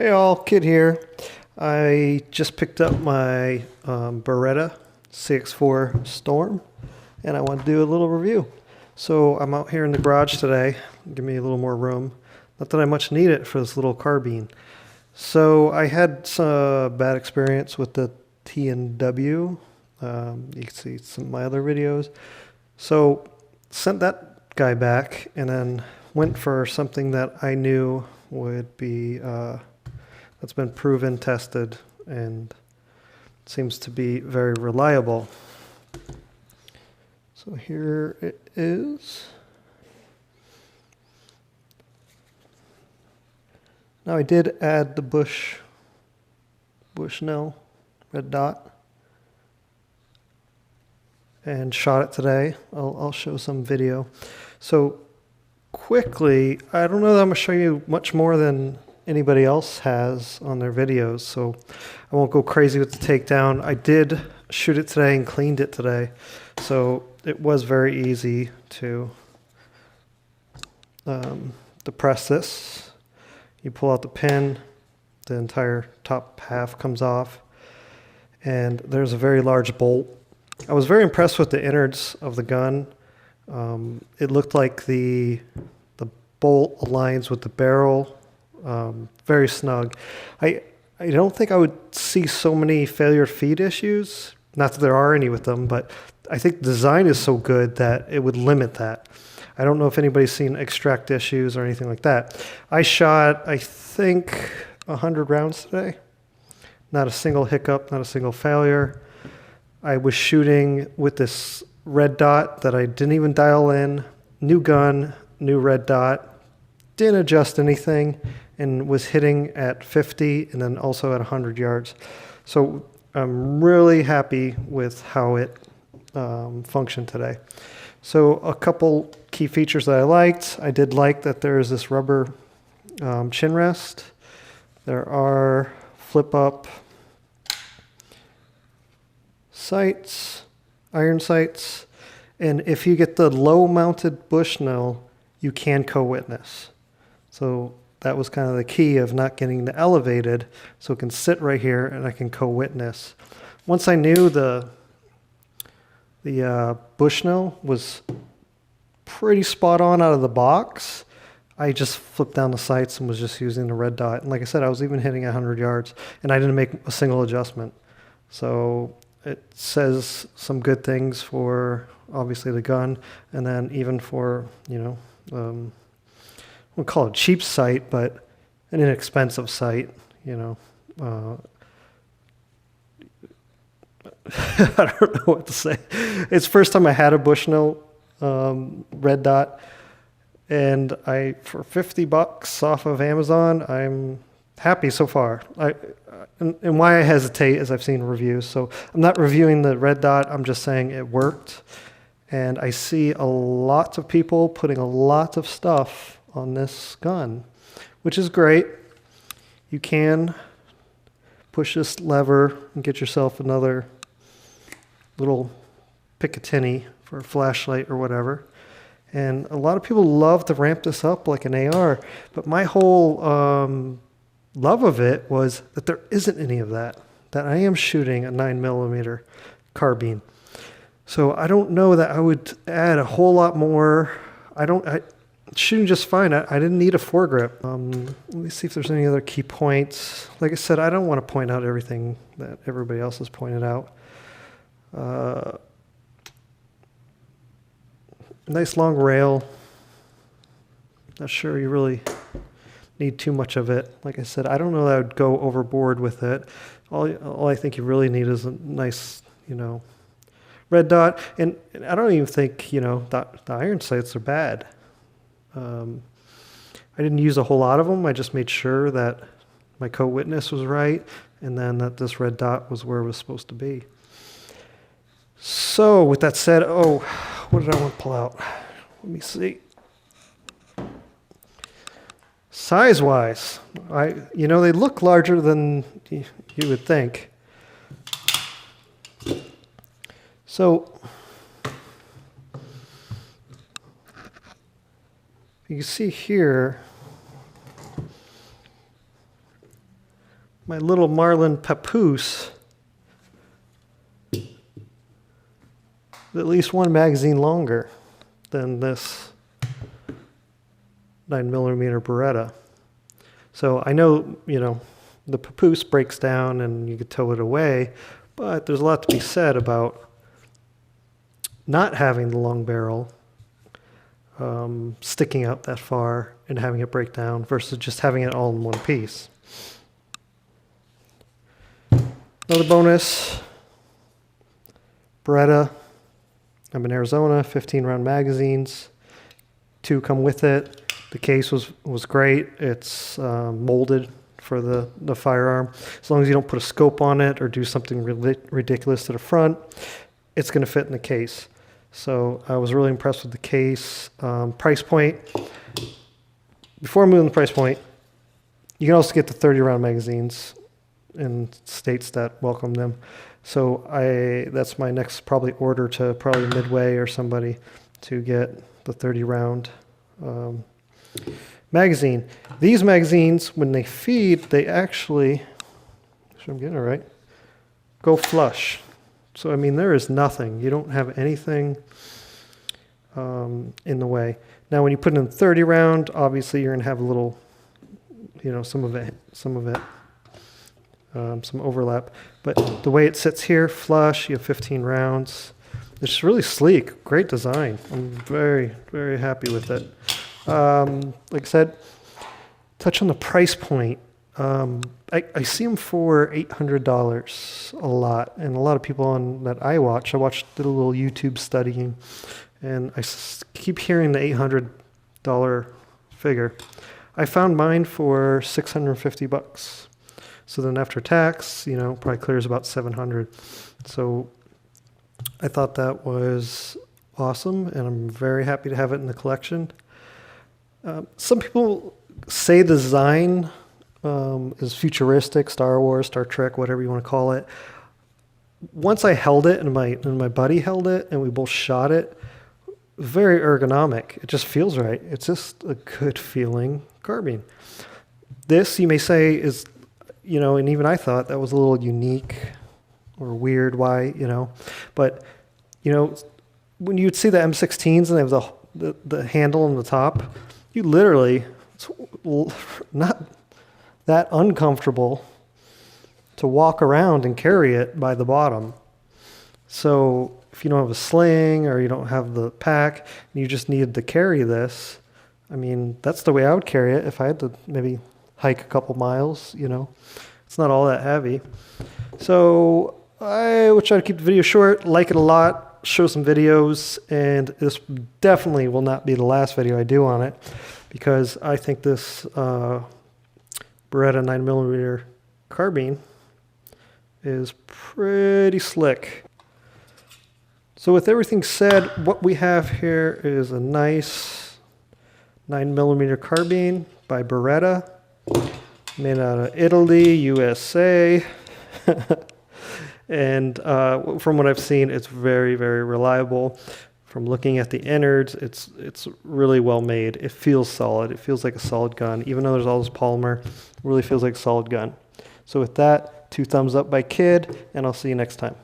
Hey all, Kid here. I just picked up my Beretta CX4 Storm and I want to do a little review. So I'm out here in the garage today. Give me a little more room. Not that I much need it for this little carbine. So I had some bad experience with the T&W. You can see some of my other videos. So sent that guy back and then went for something that I knew would be that's been proven, tested, and seems to be very reliable. So here it is. Now I did add the Bushnell red dot and shot it today. I'll show some video. So quickly, I don't know that I'm going to show you much more than anybody else has on their videos, so I won't go crazy with the takedown. I did shoot it today and cleaned it today, so it was very easy to depress this. You pull out the pin, the entire top half comes off, and there's a very large bolt. I was very impressed with the innards of the gun. It looked like the bolt aligns with the barrel. Very snug. I don't think I would see so many failure feed issues. Not that there are any with them, but I think the design is so good that it would limit that. I don't know if anybody's seen extract issues or anything like that. I shot, I think, 100 rounds today. Not a single hiccup, not a single failure. I was shooting with this red dot that I didn't even dial in. New gun, new red dot. Didn't adjust anything and was hitting at 50 and then also at 100 yards. So I'm really happy with how it functioned today. So a couple key features that I liked. I did like that there is this rubber chin rest. There are flip up sights, iron sights, and if you get the low mounted Bushnell, you can co-witness. So that was kind of the key of not getting the elevated, so it can sit right here and I can co-witness. Once I knew the Bushnell was pretty spot on out of the box, I just flipped down the sights and was just using the red dot. And like I said, I was even hitting 100 yards and I didn't make a single adjustment. So it says some good things for obviously the gun, and then even for, you know, we'll call it a cheap sight, but an inexpensive sight, you know. I don't know what to say. It's the first time I had a Bushnell red dot, and for $50 off of Amazon, I'm happy so far. And why I hesitate is I've seen reviews, so I'm not reviewing the red dot, I'm just saying it worked. And I see a lot of people putting a lot of stuff on this gun, which is great. You can push this lever and get yourself another little Picatinny for a flashlight or whatever. And a lot of people love to ramp this up like an AR, but my whole love of it was that there isn't any of that, that I am shooting a 9mm carbine. So I don't know that I would add a whole lot more. Shooting just fine. I didn't need a foregrip. Let me see if there's any other key points. Like I said, I don't want to point out everything that everybody else has pointed out. Nice long rail. Not sure you really need too much of it. Like I said, I don't know that I would go overboard with it. All I think you really need is a nice, you know, red dot. And I don't even think, you know, the iron sights are bad. I didn't use a whole lot of them. I just made sure that my co-witness was right and then that this red dot was where it was supposed to be. So with that said, what did I want to pull out? Let me see. Size-wise, you know, they look larger than you would think. So you can see here, my little Marlin Papoose, at least one magazine longer than this 9mm Beretta. So I know, you know, the Papoose breaks down and you could tow it away, but there's a lot to be said about not having the long barrel sticking out that far and having it break down versus just having it all in one piece. Another bonus, Beretta. I'm in Arizona, 15-round magazines. 2 come with it. The case was great. It's molded for the firearm. As long as you don't put a scope on it or do something ridiculous to the front, it's going to fit in the case. So I was really impressed with the case. Price point. Before I move on the price point, you can also get the 30-round magazines in states that welcome them. So that's my next probably order to probably Midway or somebody to get the 30-round magazine. These magazines, when they feed, they actually, make sure I'm getting it right, go flush. So, I mean, there is nothing. You don't have anything in the way. Now, when you put in 30 round, obviously you're going to have a little, you know, some overlap. But the way it sits here, flush, you have 15 rounds. It's really sleek, great design. I'm very, very happy with it. Like I said, touch on the price point. I see them for $800 a lot, and a lot of people that I watched did a little YouTube studying, and I keep hearing the $800 figure. I found mine for $650. So then after tax, you know, probably clears about $700. So I thought that was awesome, and I'm very happy to have it in the collection. Some people say the design is futuristic, Star Wars, Star Trek, whatever you want to call it. Once I held it and my buddy held it and we both shot it, very ergonomic. It just feels right. It's just a good feeling carbine. This, you may say, is, you know, and even I thought that was a little unique or weird. Why, you know? But, you know, when you'd see the M16s and they have the handle on the top, you literally, it's not that uncomfortable to walk around and carry it by the bottom. So if you don't have a sling or you don't have the pack, and you just need to carry this, I mean, that's the way I would carry it if I had to maybe hike a couple miles, you know. It's not all that heavy. So I will try to keep the video short, like it a lot, show some videos, and this definitely will not be the last video I do on it, because I think this Beretta 9mm carbine is pretty slick. So with everything said, what we have here is a nice 9mm carbine by Beretta, made out of Italy, USA. And from what I've seen, it's very, very reliable. From looking at the innards, it's really well made. It feels solid. It feels like a solid gun. Even though there's all this polymer, it really feels like a solid gun. So with that, 2 thumbs up by Kid, and I'll see you next time.